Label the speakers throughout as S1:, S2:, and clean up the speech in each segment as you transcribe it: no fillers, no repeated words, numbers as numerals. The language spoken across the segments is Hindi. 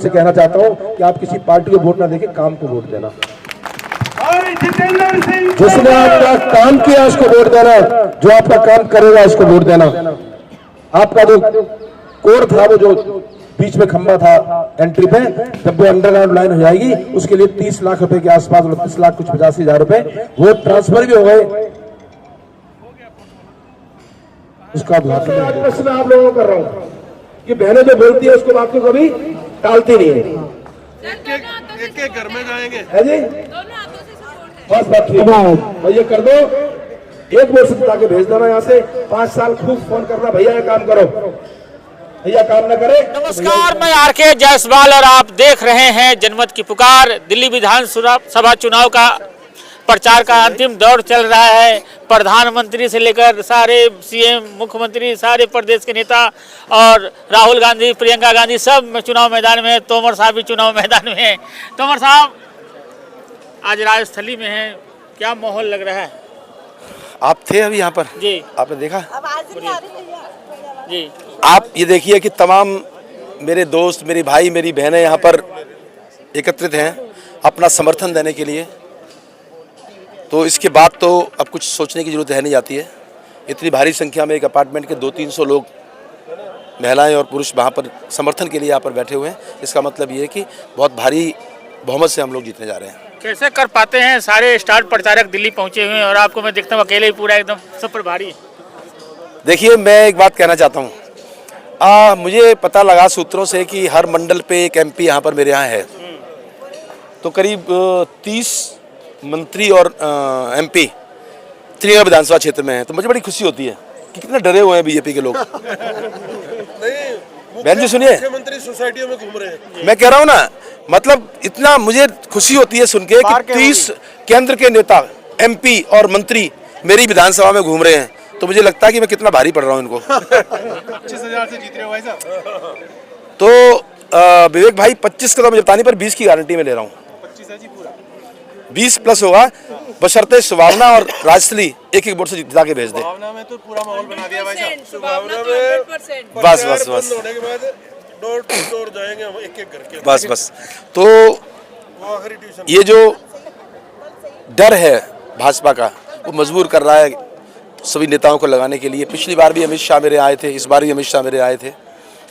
S1: आपसे कहना चाहता हूँ कि आप किसी पार्टी को वोट ना देके काम को वोट देना। जिसने आपका काम किया उसको वोट देना, जो आपका काम करेगा उसको वोट देना। आपका जो कोड था, वो जो बीच में खंबा था एंट्री पे, जब वो अंडरग्राउंड लाइन हो जाएगी उसके लिए 30 लाख रुपए के आसपास, 29 लाख कुछ 85,000 रुपए वो ट्रांसफर भी हो गए। उसका प्रश्न आप लोगों को कर रहा हूं कि बहनें जो बोलती है उसको बात को कभी टालती नहीं है।
S2: एक घर में जाएंगे
S1: है जी, बस बात ठीक है भैया, कर दो। एक वोट से जिता के भेज देना यहाँ से। 5 साल खूब फोन करना, भैया ये काम करो, भैया काम न करे।
S3: नमस्कार, मैं आरके जायसवाल और आप देख रहे हैं जनमत की पुकार। दिल्ली विधानसभा चुनाव का प्रचार का अंतिम दौर चल रहा है। प्रधानमंत्री से लेकर सारे सीएम, मुख्यमंत्री, सारे प्रदेश के नेता और राहुल गांधी, प्रियंका गांधी सब चुनाव मैदान में हैं। तोमर साहब भी चुनाव मैदान में हैं। तोमर साहब आज राजस्थली में हैं, क्या माहौल लग रहा है?
S4: आप थे अभी यहाँ पर
S3: जी,
S4: आपने देखा
S3: जी।
S4: आप ये देखिए कि तमाम मेरे दोस्त, मेरी भाई, मेरी बहनें यहाँ पर एकत्रित हैं अपना समर्थन देने के लिए। तो इसके बाद तो अब कुछ सोचने की जरूरत है नहीं जाती है। इतनी भारी संख्या में एक अपार्टमेंट के 200-300 लोग, महिलाएं और पुरुष वहाँ पर समर्थन के लिए यहाँ पर बैठे हुए हैं। इसका मतलब ये है कि बहुत भारी बहुमत से हम लोग जीतने जा रहे हैं।
S3: कैसे कर पाते हैं? सारे स्टार प्रचारक दिल्ली पहुंचे हुए हैं और आपको मैं देखता हूँ अकेले ही पूरा एकदम सब पर भारी है।
S4: देखिए, मैं एक बात कहना चाहता हूँ। मुझे पता लगा सूत्रों से कि हर मंडल पे एक एमपी यहाँ पर मेरे यहाँ है। तो करीब 30 मंत्री और एमपी त्रिनगर विधानसभा क्षेत्र में है। तो मुझे बड़ी खुशी होती है कि कितने डरे हुए हैं बीजेपी के लोग। बहन जी सुनिए,
S2: मुख्यमंत्री सोसाइटियों में घूम रहे हैं।
S4: मैं कह रहा हूँ ना, मतलब इतना मुझे खुशी होती है सुन के कि 30 केंद्र के नेता, एमपी और मंत्री मेरी विधानसभा में घूम रहे हैं। तो मुझे लगता है कि मैं कितना भारी पड़ रहा हूँ इनको।
S2: 25,000 से जीत रहे हो भाई साहब।
S4: तो विवेक भाई 25 का तो मुझे पता नहीं, पर 20 की गारंटी में ले रहा हूँ।
S2: 25 है जी पूरा,
S4: 20 प्लस होगा, बशर्ते सुभावना और राजस्थली एक वोट से जिता के भेज दे।
S2: भावना में तो पूरा माहौल बना दिया भाई साहब। सुभावना में
S4: बस बस बस
S2: होने के बाद डोर टू डोर जाएंगे हम, एक घर के।
S4: बस तो
S2: वो आखिरी ट्यूशन
S4: ये जो डर है भाजपा का, वो मजबूर कर रहा है सभी नेताओं को लगाने के लिए। पिछली बार भी अमित शाह मेरे आए थे, इस बार भी अमित शाह मेरे आए थे।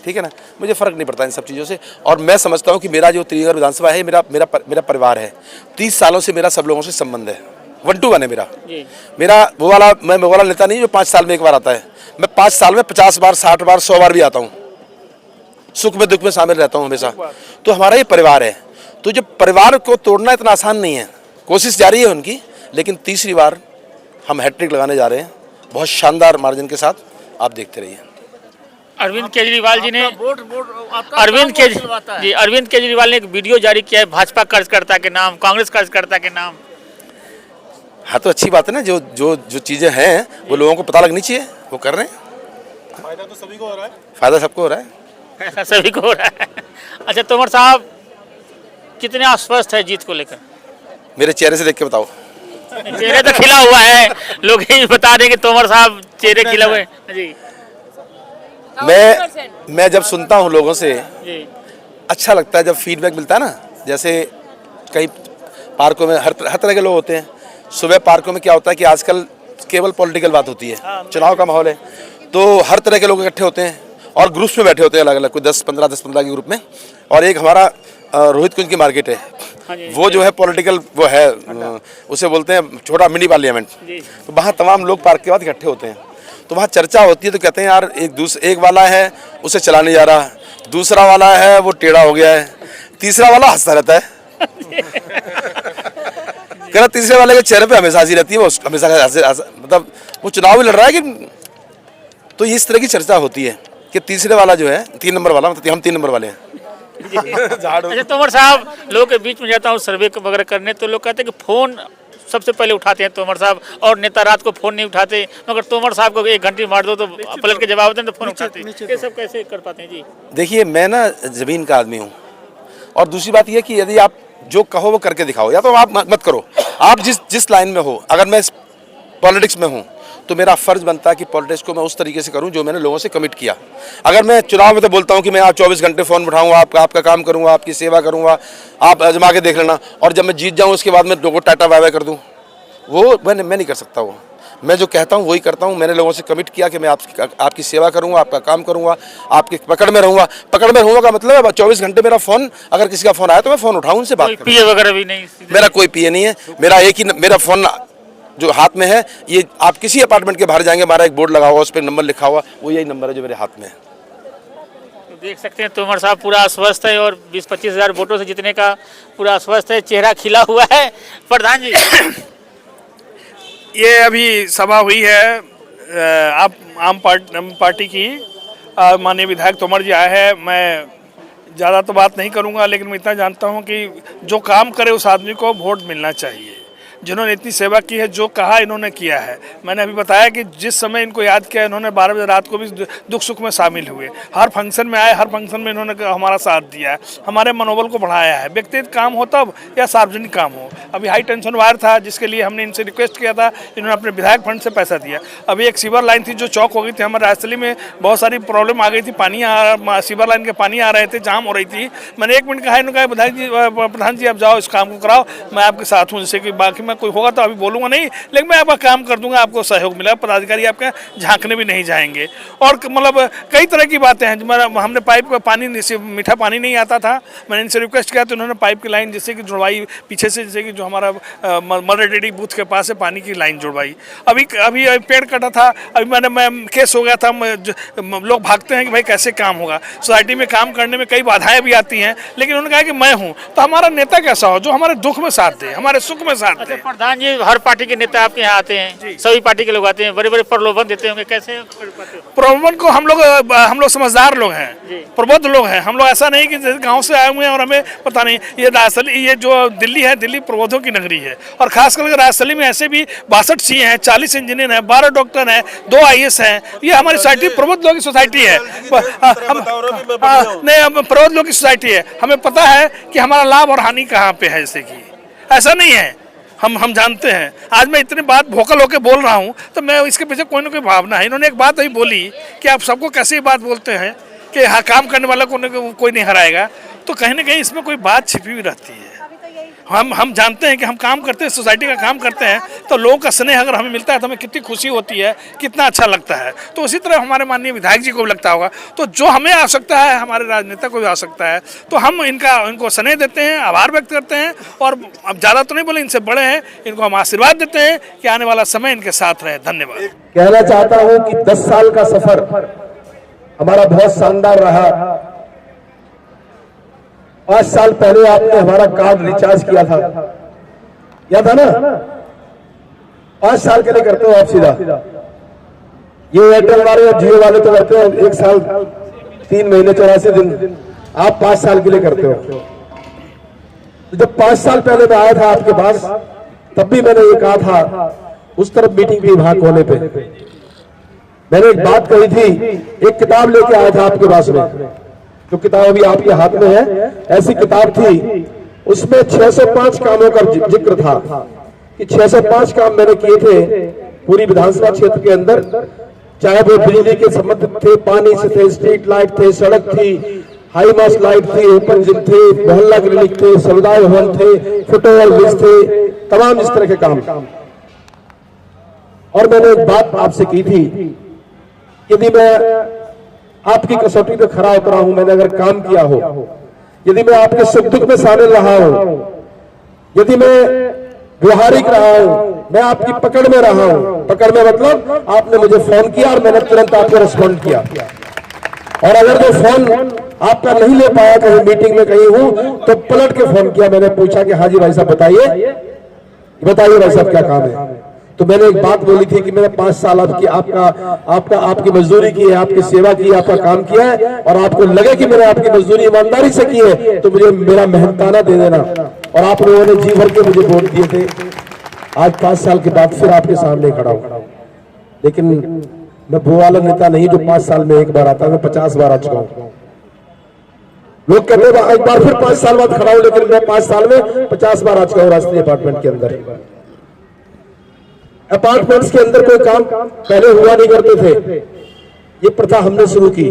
S4: ठीक है ना, मुझे फ़र्क नहीं पड़ता इन सब चीज़ों से। और मैं समझता हूँ कि मेरा जो त्रिनगर विधानसभा है, मेरा परिवार है। 30 सालों से मेरा सब लोगों से संबंध है, 1 to 1 है मेरा। मेरा मैं वो वाला नेता नहीं जो 5 साल में एक बार आता है। मैं 5 साल में 50 बार, 60 बार, 100 बार भी आता हूँ। सुख में दुख में शामिल रहता हूँ हमेशा। तो हमारा ये परिवार है। तो जो परिवार को तोड़ना इतना आसान नहीं है। कोशिश जारी है उनकी, लेकिन तीसरी बार हम हैट्रिक लगाने जा रहे हैं बहुत शानदार मार्जिन के साथ। आप देखते रहिए।
S3: अरविंद केजरीवाल जी ने अरविंद केजरीवाल ने एक वीडियो जारी किया है भाजपा कार्यकर्ता के नाम, कांग्रेस कार्यकर्ता के नाम।
S4: हाँ, तो अच्छी बात है ना। जो चीज़ें हैं वो लोगों को पता लगनी चाहिए, वो कर रहे हैं।
S2: फायदा तो सभी को हो रहा है।
S4: फायदा सबको हो रहा है।
S3: ऐसा सभी को हो रहा है। अच्छा तोमर साहब, कितने आश्वस्त है जीत को लेकर? मेरे
S4: चेहरे से देख के बताओ।
S3: चेहरे तो खिला हुआ है, लोग ही बता दें कि तोमर साहब चेहरे खिला हुए जी।
S4: मैं जब सुनता हूँ लोगों से, अच्छा लगता है जब फीडबैक मिलता है ना। जैसे कई पार्कों में हर तरह के लोग होते हैं। सुबह पार्कों में क्या होता है कि आजकल केवल पॉलिटिकल बात होती है, चुनाव का माहौल है, तो हर तरह के लोग इकट्ठे होते हैं और ग्रुप्स में बैठे होते हैं अलग अलग, कोई 10-15 के ग्रुप में। और एक हमारा रोहित कुंज की मार्केट है, वो जो है पॉलिटिकल वो है, उसे बोलते हैं छोटा मिनी पार्लियामेंट। तो वहाँ तमाम लोग पार्क के बाद इकट्ठे होते हैं, तो वहाँ चर्चा होती है। तो कहते हैं यार एक वाला है उसे चला नहीं जा रहा, दूसरा वाला है वो टेढ़ा हो गया है, तीसरा वाला हंसता रहता है। कहना तीसरे वाले के चेहरे पे हमेशा हंसी रहती है, वो हमेशा मतलब वो चुनाव भी लड़ रहा है कि। तो इस तरह की चर्चा होती है कि तीसरे वाला जो है 3 नंबर वाला, मतलब हम 3 नंबर वाले हैं।
S3: अच्छा तोमर साहब, लोगों के बीच में जाता हूँ सर्वे वगैरह करने, तो लोग कहते हैं कि फोन सबसे पहले उठाते हैं तोमर साहब, और नेता रात को फोन नहीं उठाते। मगर तोमर साहब को 1 घंटी मार दो तो पलट के जवाब दें तो फोन उठाते हैं। ये सब कैसे कर पाते हैं जी?
S4: देखिए, मैं ना जमीन का आदमी हूँ, और दूसरी बात यह कि यदि आप जो कहो वो करके दिखाओ, या तो आप मत करो। आप जिस लाइन में हो, अगर मैं पॉलिटिक्स में हूँ तो मेरा फ़र्ज़ बनता है कि पॉलिटिक्स को मैं उस तरीके से करूं जो मैंने लोगों से कमिट किया। अगर मैं चुनाव में तो बोलता हूं कि मैं आप 24 घंटे फ़ोन उठाऊंगा, आपका काम करूंगा, आपकी सेवा करूंगा, आप आजमा के देख लेना, और जब मैं जीत जाऊँ उसके बाद मैं लोगों को टाटा बाय बाय कर दूँ, वो मैं नहीं कर सकता। वो मैं जो कहता हूँ वही करता हूँ। मैंने लोगों से कमिट किया कि मैं आपकी सेवा करूँगा, आपका काम करूँगा, आपकी पकड़ में रहूँगा। पकड़ में रहूँगा का मतलब है 24 घंटे मेरा फ़ोन, अगर किसी का फ़ोन आया तो मैं फ़ोन उठाऊँ, उनसे बात करूँ।
S3: पीए वगैरह भी नहीं?
S4: मेरा कोई पीए नहीं है। मेरा एक ही मेरा फ़ोन जो हाथ में है, ये आप किसी अपार्टमेंट के बाहर जाएंगे, हमारा एक बोर्ड लगा हुआ, उस पर नंबर लिखा हुआ, वो यही नंबर है जो मेरे हाथ में है।
S3: तो देख सकते हैं तोमर साहब पूरा आश्वस्त है और 20-25 हज़ार वोटों से जीतने का पूरा आश्वस्त है, चेहरा खिला हुआ है। प्रधान जी,
S5: ये अभी सभा हुई है आप आम पार्टी की, माननीय विधायक तोमर जी आए हैं। मैं ज़्यादा तो बात नहीं करूंगा, लेकिन मैं इतना जानता हूं कि जो काम करे उस आदमी को वोट मिलना चाहिए। जिन्होंने इतनी सेवा की है, जो कहा इन्होंने किया है। मैंने अभी बताया कि जिस समय इनको याद किया, इन्होंने 12 बजे रात को भी दुख सुख में शामिल हुए, हर फंक्शन में आए, हर फंक्शन में इन्होंने हमारा साथ दिया है, हमारे मनोबल को बढ़ाया है। व्यक्तिगत काम हो तब या सार्वजनिक काम हो। अभी हाई टेंशन वायर था जिसके लिए हमने इनसे रिक्वेस्ट किया था, इन्होंने अपने विधायक फंड से पैसा दिया। अभी एक सीवर लाइन थी जो चौक हो गई थी, हमारे राजस्थली में बहुत सारी प्रॉब्लम आ गई थी, सीवर लाइन के पानी आ रहे थे, जाम हो रही थी। मैंने 1 मिनट कहा, इन्होंने कहा विधायक जी, प्रधान जी आप जाओ इस काम को कराओ, मैं आपके साथ हूँ। जैसे कि बाकी में कोई होगा तो अभी बोलूंगा नहीं, लेकिन मैं आपका काम कर दूंगा, आपको सहयोग मिला। पदाधिकारी आपका झांकने भी नहीं जाएंगे। और मतलब कई तरह की बातें हैं। हमने पाइप का पानी, मीठा पानी नहीं आता था, मैंने इनसे रिक्वेस्ट किया तो उन्होंने पाइप की लाइन जैसे कि जुड़वाई पीछे से, जैसे कि जो हमारा मदर बूथ के पास है पानी की लाइन जुड़वाई। अभी पेड़ कटा था, अभी मैं केस हो गया था। लोग भागते हैं कि भाई कैसे काम होगा। सोसाइटी में काम करने में कई बाधाएं भी आती हैं, लेकिन उन्होंने कहा कि मैं हूँ। तो हमारा नेता कैसा हो जो हमारे दुख में साथ दे, हमारे सुख में साथ दे।
S3: प्रधान जी, हर पार्टी के नेता आपके यहाँ आते हैं, सभी पार्टी के लोग आते हैं, बड़े बड़े प्रलोभन देते होंगे, कैसे
S5: प्रलोभन को हम लोग समझदार लोग हैं, प्रबुद्ध लोग हैं। हम लोग ऐसा नहीं कि गांव से आए हुए हैं और हमें पता नहीं। ये जो दिल्ली है, दिल्ली प्रबुद्धों की नगरी है। और खास करके राजस्थली में ऐसे भी 62 सीए हैं, 40 इंजीनियर हैं, 12 डॉक्टर हैं, 2 IAS हैं। ये हमारी सोसाइटी प्रबुद्ध लोगों की सोसाइटी है। नहीं, हम प्रबुद्ध लोगों की सोसाइटी है। हमें पता है कि हमारा लाभ और हानि कहाँ पे है। जैसे कि ऐसा नहीं है, हम जानते हैं। आज मैं इतनी बात भोकल होकर बोल रहा हूं तो मैं इसके पीछे कोई ना कोई भावना है। इन्होंने एक बात अभी बोली कि आप सबको कैसे बात बोलते हैं कि हाँ, काम करने वाला को कोई नहीं हराएगा, तो कहीं ना कहीं इसमें कोई बात छिपी हुई रहती है। हम जानते हैं कि हम काम करते हैं, सोसाइटी का काम करते हैं, तो लोगों का स्नेह अगर हमें मिलता है तो हमें कितनी खुशी होती है, कितना अच्छा लगता है। तो उसी तरह हमारे माननीय विधायक जी को भी लगता होगा। तो जो हमें आवश्यकता है, हमारे राजनेता को भी आवश्यकता है, तो हम इनको स्नेह देते हैं, आभार व्यक्त करते हैं। और अब ज़्यादा तो नहीं बोले, इनसे बड़े हैं, इनको हम आशीर्वाद देते हैं कि आने वाला समय इनके साथ रहे। धन्यवाद।
S1: कहना चाहता हूं कि 10 साल का सफर हमारा बहुत शानदार रहा। 5 साल पहले आपने हमारा कार्ड रिचार्ज किया था, याद है ना? 5 साल के लिए करते हो आप सीधा। ये एयरटेल वाले और जियो वाले तो करते हो 1 साल 3 महीने 84 दिन, आप 5 साल के लिए करते हो। तो जब 5 साल पहले मैं आया था आपके पास, तब भी मैंने ये कहा था, उस तरफ मीटिंग भी वहां कोने पे मैंने एक बात कही थी। एक किताब लेके आया था आपके पास में, जो किताब अभी आपके हाथ में है, ऐसी किताब थी। उसमें 605 कामों का जिक्र था कि 605 काम मैंने किए थे पूरी विधानसभा क्षेत्र के अंदर, चाहे वो बिजली के संबंधित थे, पानी से थे, स्ट्रीट लाइट थे, सड़क थी, हाई मास्ट लाइट थी, ओपन जिम थे, मोहल्ला क्लिनिक थे, समुदाय भवन थे, फुटओवर ब्रिज थे, तमाम इस तरह के काम। और मैंने एक बात आपसे की थी, यदि मैं आपकी कसौटी पे खरा उतरा हूं, मैंने अगर काम किया हो, यदि मैं आपके सुख दुख में शामिल रहा हूं, यदि मैं व्यवहारिक रहा हूं, मैं आपकी पकड़ में रहा हूं। पकड़ में मतलब आपने मुझे फोन किया और मैंने तुरंत आपको रिस्पॉन्ड किया। और अगर जो फोन आपका नहीं ले पाया, कहीं मीटिंग में कहीं हूं, तो पलट के फोन किया, मैंने पूछा कि हाँ जी भाई साहब बताइए भाई साहब क्या काम है। तो मैंने एक बात बोली थी कि मैंने 5 साल आपकी मजदूरी की है, आपकी सेवा की है, आपका काम किया है, और आपको लगे कि मैंने आपकी मजदूरी ईमानदारी से की है, तो मुझे मेरा मेहनताना दे देना। और आप लोगों ने जी भर के मुझे वोट दिए थे। आज 5 साल के बाद फिर आपके सामने खड़ा हूं, लेकिन मैं वो वाला नेता नहीं जो 5 साल में एक बार आता, मैं 50 बार आ चुका हूं। लोग कहते हैं एक बार फिर 5 साल बाद खड़ा हूं, लेकिन मैं 5 साल में 50 बार आ चुका हूं राष्ट्रीय डिपार्टमेंट के अंदर। अपार्टमेंट्स के अंदर कोई काम पहले हुआ नहीं करते थे, ये प्रथा हमने शुरू की।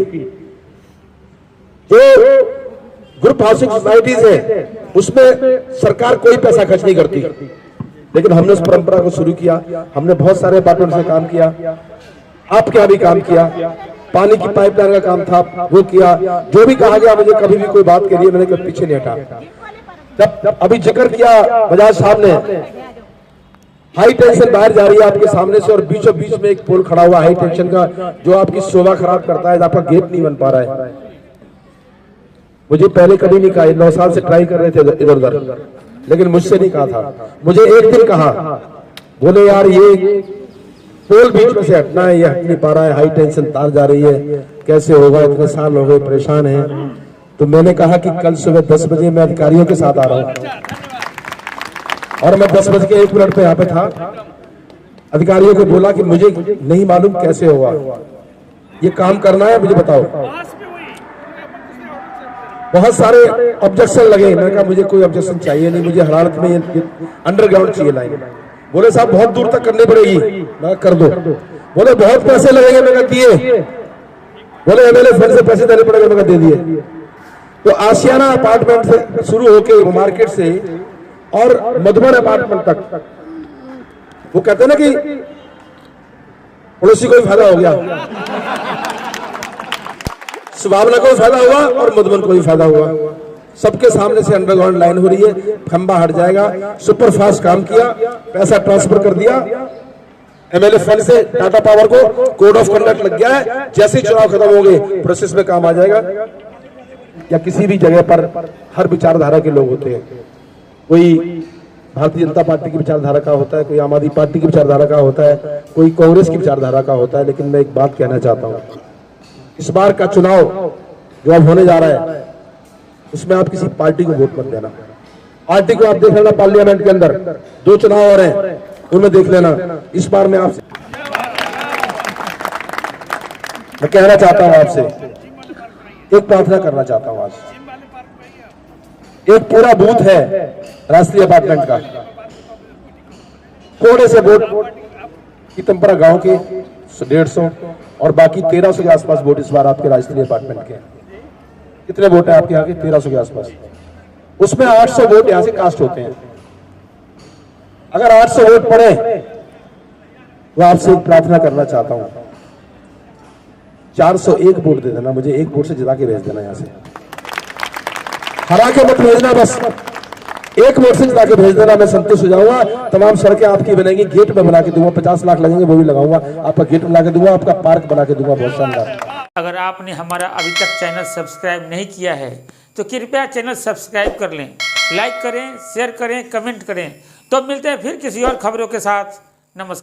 S1: जो ग्रुप हाउसिंग सोसाइटीज है उसमें सरकार कोई पैसा खर्च नहीं करती, लेकिन हमने उस परंपरा को शुरू किया। हमने बहुत सारे अपार्टमेंट में काम किया, आपके यहाँ भी काम किया, पानी की पाइपलाइन का काम था वो किया। जो भी कहा गया, मुझे कभी भी कोई बात के लिए मैंने कभी पीछे नहीं हटा। जब अभी जिक्र किया बजाज साहब ने, हाई टेंशन बाहर जा रही है आपके सामने से, और बीचों बीच में एक पोल खड़ा हुआ हाई टेंशन का, जो आपकी शोभा खराब करता है, आपका गेट नहीं बन पा रहा है। मुझे पहले कभी नहीं कहा, 9 साल से ट्राई कर रहे थे इधर उधर, लेकिन मुझसे नहीं कहा था। मुझे एक दिन कहा, बोले यार ये पोल बीच में से हटना है, ये हट नहीं पा रहा है, हाई टेंशन तार जा रही है, कैसे होगा, इतने साल हो गए, परेशान है। तो मैंने कहा कि कल सुबह 10 बजे मैं अधिकारियों के साथ आ रहा हूँ, और मैं 10:01 पे यहाँ पे था। अधिकारियों को बोला कि मुझे नहीं मालूम कैसे होगा, ये काम करना है, मुझे बताओ। बहुत सारे ऑब्जेक्शन लगे, मैंने कहा मुझे कोई ऑब्जेक्शन चाहिए नहीं, मुझे हर हालत में ये अंडरग्राउंड चाहिए लाइन। बोले साहब बहुत दूर तक करनी पड़ेगी, मैं कर दो। बोले बहुत पैसे लगेंगे, मैं कहा दिए। बोले एमएलए फंड से पैसे देने पड़ेंगे, मैं कहा दे दिए। तो आशियाना अपार्टमेंट से शुरू होके मार्केट से और मधुबन अपार्टमेंट तक, वो कहते हैं ना कि पड़ोसी को भी फायदा हो गया, सुभावना को भी फायदा हुआ और मधुबन को भी फायदा हुआ। सबके सामने से अंडरग्राउंड लाइन हो रही है, खंबा हट जाएगा, सुपर फास्ट काम किया, पैसा ट्रांसफर कर दिया एमएलए फंड से टाटा पावर को, कोड ऑफ कंडक्ट लग गया है। जैसे ही चुनाव खत्म हो गए प्रोसेस में काम आ जाएगा। या किसी भी जगह पर हर विचारधारा के लोग होते हैं, कोई भारतीय जनता पार्टी की विचारधारा का होता है, कोई आम आदमी पार्टी की विचारधारा का होता है, कोई कांग्रेस की विचारधारा का होता है। लेकिन मैं एक बात कहना चाहता हूं, इस बार का चुनाव जो अब होने जा रहा है, उसमें आप किसी पार्टी को वोट मत देना। पार्टी को आप देख लेना, पार्लियामेंट के अंदर 2 चुनाव और हैं, उनमें देख लेना। इस बार मैं आपसे मैं कहना चाहता हूं, आपसे एक प्रार्थना करना चाहता हूं। आज एक पूरा बूथ है राष्ट्रीय अपार्टमेंट का, थोड़े से वोट पीतमपुरा गांव के 150 और बाकी 1300 के आसपास वोट इस बार आपके राष्ट्रीय अपार्टमेंट के। कितने वोट है आपके यहाँ के? 1300 के आसपास। उसमें 800 वोट यहाँ से कास्ट होते हैं। अगर 800 वोट पड़े तो आपसे एक प्रार्थना करना चाहता हूं, 401 वोट दे देना, मुझे 1 वोट से जिता के भेज देना, यहाँ से हरा के मत भेजना, बस 1 वोट से जिता के भेज देना, मैं संतुष्ट हो जाऊंगा। तमाम सड़कें आपकी बनेंगी, गेट में बना के दूंगा, 50 लाख लगेंगे वो भी लगाऊंगा, आपका गेट बना के दूंगा, आपका पार्क बना के दूंगा, बहुत शानदार।
S3: अगर आपने हमारा अभी तक चैनल सब्सक्राइब नहीं किया है तो कृपया चैनल सब्सक्राइब कर लें, लाइक करें, शेयर करें, कमेंट करें। तो मिलते हैं फिर किसी और खबरों के साथ। नमस्कार।